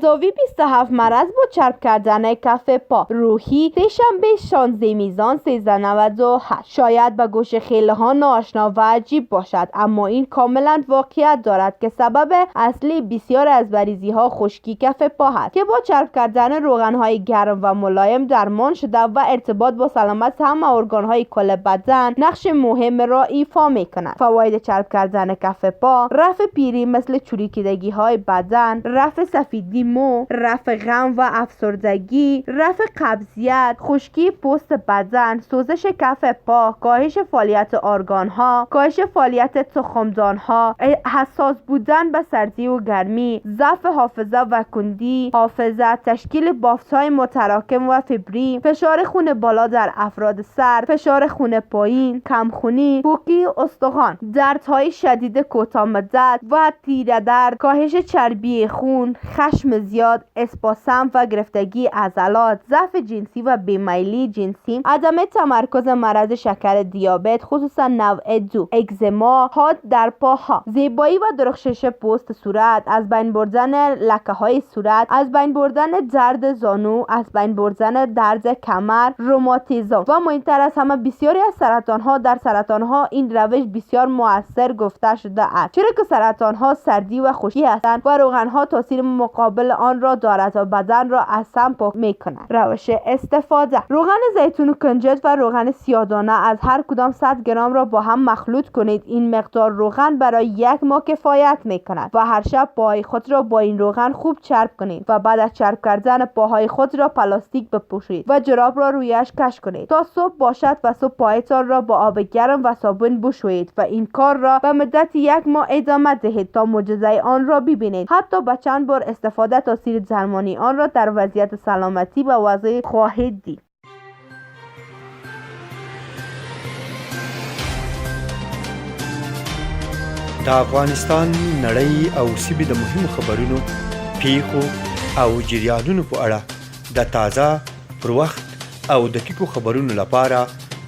مساوی 27 مرض با چرب کردن کف پا. روحی سه‌شنبه 16 میزان 1398. شاید به گوش خیلی ها ناآشنا و عجیب باشد، اما این کاملا واقعیت دارد که سبب اصلی بسیار از مریضی ها خشکی کف پا است که با چرب کردن روغن های گرم و ملایم درمان شده و ارتباط با سلامت همه ارگان های کل بدن نقش مهم را ایفا می کند. فواید چرب کردن کف پا: رفع پیری مثل چروکیدگی های بدن، رفع سفیدی مو، رفع غم و افسردگی، رفع قبضیت، خشکی پوست بدن، سوزش کف پا، کاهش فعالیت ارگان ها، کاهش فعالیت تخمدان ها، حساس بودن به سردی و گرمی، ضعف حافظه و کندی حافظه، تشکیل بافت های متراکم و فیبری، فشار خون بالا در افراد سر، فشار خون پایین، کمخونی، پوکی استخوان، دردهای شدید کوتاه مدت و تیره درد، کاهش چربی خون، خشم زیاد، اسپاسم و گرفتگی عضلات، ضعف جنسی و بیمیلی جنسی، عدم تمرکز، مرض شکر، دیابت خصوصا نوع 2، اگزما، حاد در پاها، زیبایی و درخشش پوست صورت، از بین بردن لکه های صورت، از بین بردن درد زانو، از بین بردن درد کمر، روماتیسم و مهمتر از همه بسیاری از سرطان ها. در سرطان ها این روش بسیار مؤثر گفته شده است، چرا که سرطان ها سردی و خشکی هستند و روغن ها تاثیر مقابل آن را دارد و بدن را از سم پاک می کند. روش استفاده: روغن زیتون و کنجد و روغن سیاه‌دانه از هر کدام 100 گرم را با هم مخلوط کنید. این مقدار روغن برای 1 ماه کفایت می کند و هر شب پاهای خود را با این روغن خوب چرب کنید و بعد از چرب کردن پاهای خود را پلاستیک بپوشید و جراب را رویش کش کنید تا صبح باشد و صبح پایتان را با آب گرم و صابون بشویید و این کار را به مدت 1 ماه ادامه دهید تا معجزه آن را ببینید. حتی با چند بار استفاده تاثیر درمانی آن را در وضعیت سلامتی و وضعیت خواهید دید. د افغانستان نړۍ او سیمې د مهمو خبرونو، پیښو او جریانونو په اړه د تازه، پر وخت او دقیقو خبرونو لپاره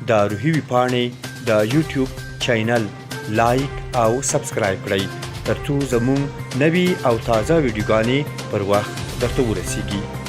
د روحي ویبپاڼې د یوټیوب چینل لایک او سبسکرایب کړئ ترڅو زموږ نوي او تازه ویډیوګانې پر وخت درته ورسیږي.